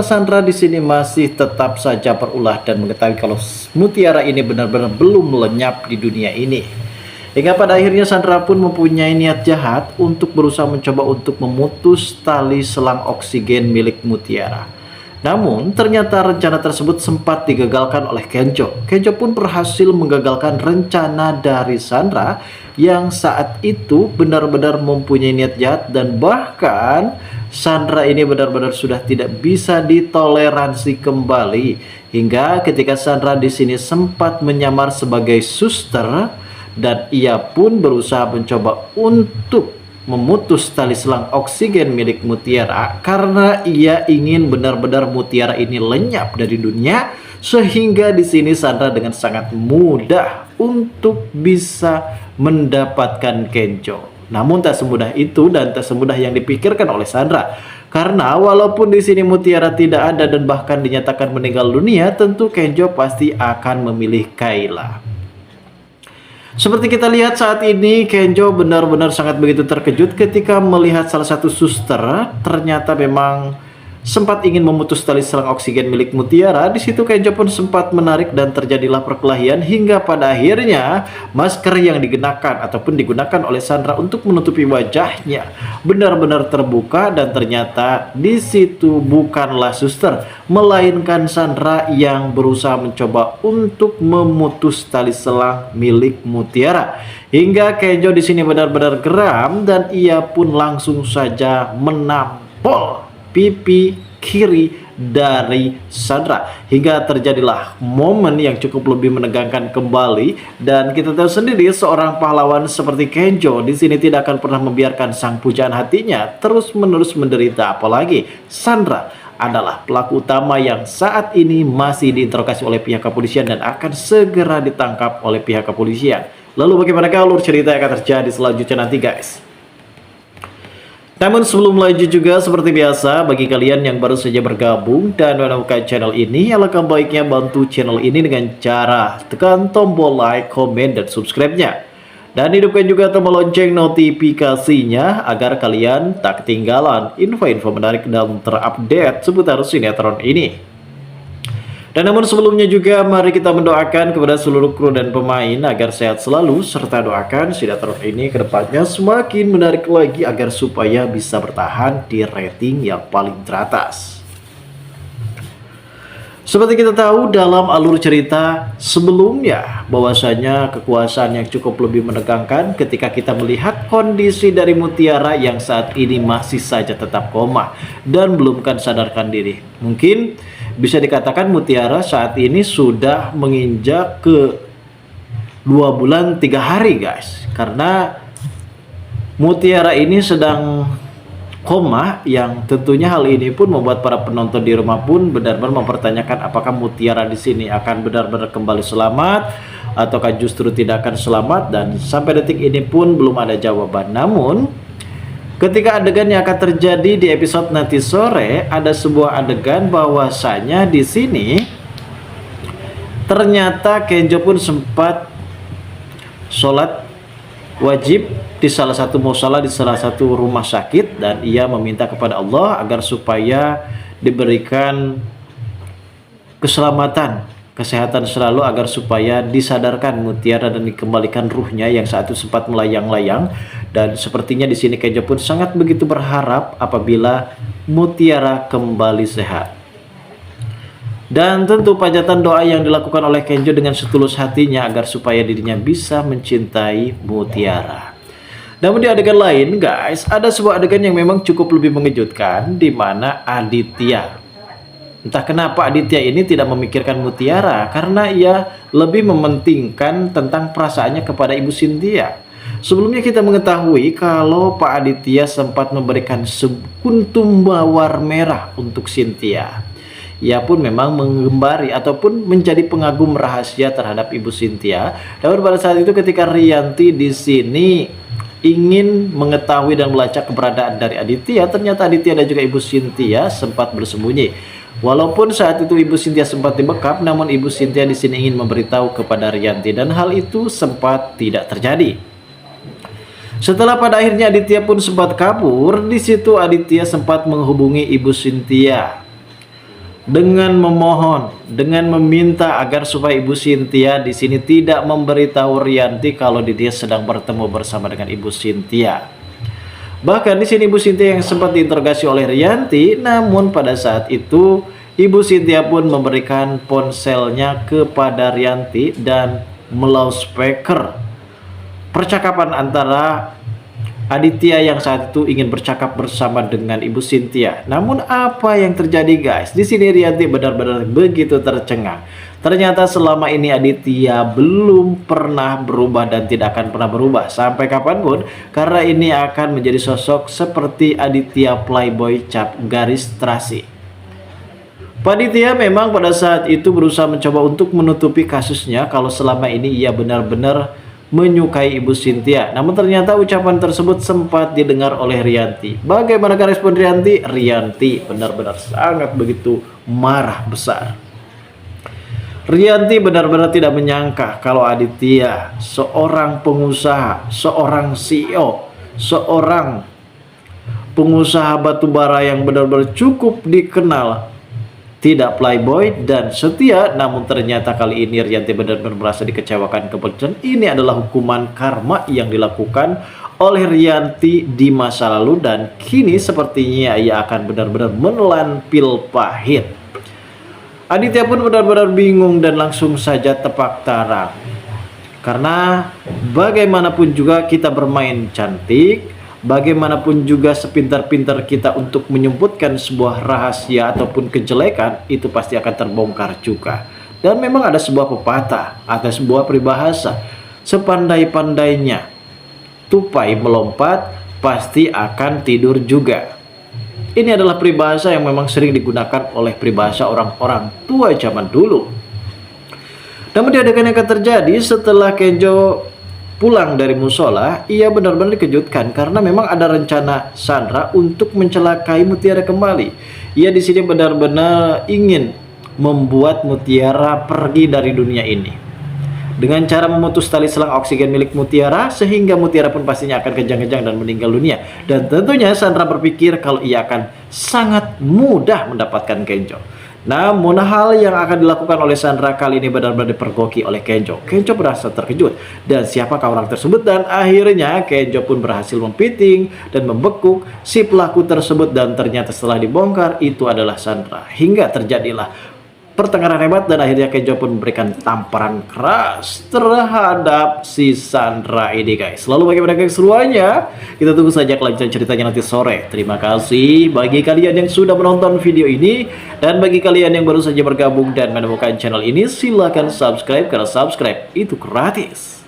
Sandra di sini masih tetap saja berulah dan mengetahui kalau mutiara ini benar-benar belum lenyap di dunia ini. Hingga pada akhirnya Sandra pun mempunyai niat jahat untuk berusaha mencoba untuk memutus tali selang oksigen milik mutiara. Namun ternyata rencana tersebut sempat digagalkan oleh Kenjo. Kenjo pun berhasil menggagalkan rencana dari Sandra yang saat itu benar-benar mempunyai niat jahat, dan bahkan Sandra ini benar-benar sudah tidak bisa ditoleransi kembali. Hingga ketika Sandra di sini sempat menyamar sebagai suster dan ia pun berusaha mencoba untuk memutus tali selang oksigen milik mutiara karena ia ingin benar-benar mutiara ini lenyap dari dunia, sehingga di sini Sandra dengan sangat mudah untuk bisa mendapatkan Kenjo. Namun tak semudah itu dan tak semudah yang dipikirkan oleh Sandra. Karena walaupun di sini mutiara tidak ada dan bahkan dinyatakan meninggal dunia, tentu Kenjo pasti akan memilih Kayla. Seperti kita lihat saat ini, Kenjo benar-benar sangat begitu terkejut ketika melihat salah satu suster ternyata memang sempat ingin memutus tali selang oksigen milik mutiara. Di situ Kenjo pun sempat menarik dan terjadilah perkelahian hingga pada akhirnya masker yang digunakan oleh Sandra untuk menutupi wajahnya benar-benar terbuka, dan ternyata di situ bukanlah suster melainkan Sandra yang berusaha mencoba untuk memutus tali selang milik mutiara. Hingga Kenjo di sini benar-benar geram dan ia pun langsung saja menampol pipi kiri dari Sandra hingga terjadilah momen yang cukup lebih menegangkan kembali. Dan kita tahu sendiri seorang pahlawan seperti Kenjo di sini tidak akan pernah membiarkan sang pujaan hatinya terus-menerus menderita, apalagi Sandra adalah pelaku utama yang saat ini masih diinterogasi oleh pihak kepolisian dan akan segera ditangkap oleh pihak kepolisian. Lalu bagaimana alur cerita yang akan terjadi selanjutnya nanti, guys? Namun sebelum lanjut juga seperti biasa, bagi kalian yang baru saja bergabung dan menemukan channel ini, alangkah baiknya bantu channel ini dengan cara tekan tombol like, komen, dan subscribe-nya. Dan hidupkan juga tombol lonceng notifikasinya agar kalian tak ketinggalan info-info menarik dan terupdate seputar sinetron ini. Dan namun sebelumnya juga mari kita mendoakan kepada seluruh kru dan pemain agar sehat selalu, serta doakan sinetron ini ke depannya semakin menarik lagi agar supaya bisa bertahan di rating yang paling teratas. Seperti kita tahu dalam alur cerita sebelumnya bahwasanya kekuasaan yang cukup lebih menegangkan ketika kita melihat kondisi dari mutiara yang saat ini masih saja tetap koma dan belum kan sadarkan diri. Mungkin bisa dikatakan mutiara saat ini sudah menginjak ke 2 bulan 3 hari, guys, karena mutiara ini sedang koma, yang tentunya hal ini pun membuat para penonton di rumah pun benar-benar mempertanyakan apakah mutiara di sini akan benar-benar kembali selamat ataukah justru tidak akan selamat, dan sampai detik ini pun belum ada jawaban. Namun ketika adegan yang akan terjadi di episode nanti sore, ada sebuah adegan bahwasanya di sini ternyata Kenjo pun sempat sholat wajib di salah satu musala di salah satu rumah sakit, dan ia meminta kepada Allah agar supaya diberikan keselamatan, kesehatan selalu, agar supaya disadarkan mutiara dan dikembalikan ruhnya yang saat itu sempat melayang-layang. Dan sepertinya di sini Kenjo pun sangat begitu berharap apabila mutiara kembali sehat. Dan tentu panjatan doa yang dilakukan oleh Kenjo dengan setulus hatinya agar supaya dirinya bisa mencintai mutiara. Namun di adegan lain, guys, ada sebuah adegan yang memang cukup lebih mengejutkan, di mana Aditya, entah kenapa Aditya ini tidak memikirkan mutiara karena ia lebih mementingkan tentang perasaannya kepada Ibu Cynthia. Sebelumnya kita mengetahui kalau Pak Aditya sempat memberikan sekuntum mawar merah untuk Cynthia. Ia pun memang mengembari ataupun menjadi pengagum rahasia terhadap Ibu Cynthia. Namun pada saat itu ketika Rianti di sini ingin mengetahui dan melacak keberadaan dari Aditya, ternyata Aditya dan juga Ibu Cynthia sempat bersembunyi. Walaupun saat itu Ibu Cynthia sempat dibekap, namun Ibu Cynthia di sini ingin memberitahu kepada Rianti dan hal itu sempat tidak terjadi. Setelah pada akhirnya Aditya pun sempat kabur, di situ Aditya sempat menghubungi Ibu Cynthia. dengan memohon, dengan meminta agar supaya Ibu Cynthia di sini tidak memberitahu Rianti kalau dia sedang bertemu bersama dengan Ibu Cynthia. Bahkan di sini Ibu Cynthia yang sempat diinterogasi oleh Rianti, namun pada saat itu Ibu Cynthia pun memberikan ponselnya kepada Rianti dan meloudspeaker percakapan antara Aditya yang saat itu ingin bercakap bersama dengan Ibu Cynthia. Namun apa yang terjadi guys? Di sini Rianti benar-benar begitu tercengang. Ternyata selama ini Aditya belum pernah berubah dan tidak akan pernah berubah sampai kapanpun, karena ini akan menjadi sosok seperti Aditya playboy cap garis terasi. Pak Aditya memang pada saat itu berusaha mencoba untuk menutupi kasusnya kalau selama ini ia benar-benar menyukai Ibu Cynthia. Namun ternyata ucapan tersebut sempat didengar oleh Rianti. Bagaimana respon Rianti? Rianti benar-benar sangat begitu marah besar. Rianti benar-benar tidak menyangka kalau Aditya, seorang pengusaha, seorang CEO, seorang pengusaha batubara yang benar-benar cukup dikenal, tidak playboy dan setia, namun ternyata kali ini Rianti benar-benar merasa dikecewakan. Kebetulan ini adalah hukuman karma yang dilakukan oleh Rianti di masa lalu dan kini sepertinya ia akan benar-benar menelan pil pahit. Aditya pun benar-benar bingung dan langsung saja tepak tarang. Karena bagaimanapun juga kita bermain cantik, bagaimanapun juga sepintar-pintar kita untuk menyebutkan sebuah rahasia ataupun kejelekan, itu pasti akan terbongkar juga. Dan memang ada sebuah pepatah, ada sebuah peribahasa, sepandai-pandainya tupai melompat, pasti akan tidur juga. Ini adalah peribahasa yang memang sering digunakan oleh peribahasa orang-orang tua zaman dulu. Namun diadakan yang akan terjadi setelah Kenjo pulang dari musola, ia benar-benar dikejutkan karena memang ada rencana Sandra untuk mencelakai Mutiara kembali. Ia di sini benar-benar ingin membuat Mutiara pergi dari dunia ini dengan cara memutus tali selang oksigen milik Mutiara, sehingga Mutiara pun pastinya akan kejang-kejang dan meninggal dunia. Dan tentunya Sandra berpikir kalau ia akan sangat mudah mendapatkan Kenjo. Namun hal yang akan dilakukan oleh Sandra kali ini benar-benar dipergoki oleh Kenjo. Kenjo merasa terkejut dan siapakah orang tersebut, dan akhirnya Kenjo pun berhasil mempiting dan membekuk si pelaku tersebut, dan ternyata setelah dibongkar itu adalah Sandra. Hingga terjadilah pertengkaran hebat dan akhirnya Kenjo pun memberikan tamparan keras terhadap si Sandra ini guys. Lalu bagaimana keseruannya? Kita tunggu saja kelanjutan ceritanya nanti sore. Terima kasih bagi kalian yang sudah menonton video ini, dan bagi kalian yang baru saja bergabung dan menemukan channel ini, silahkan subscribe karena subscribe itu gratis.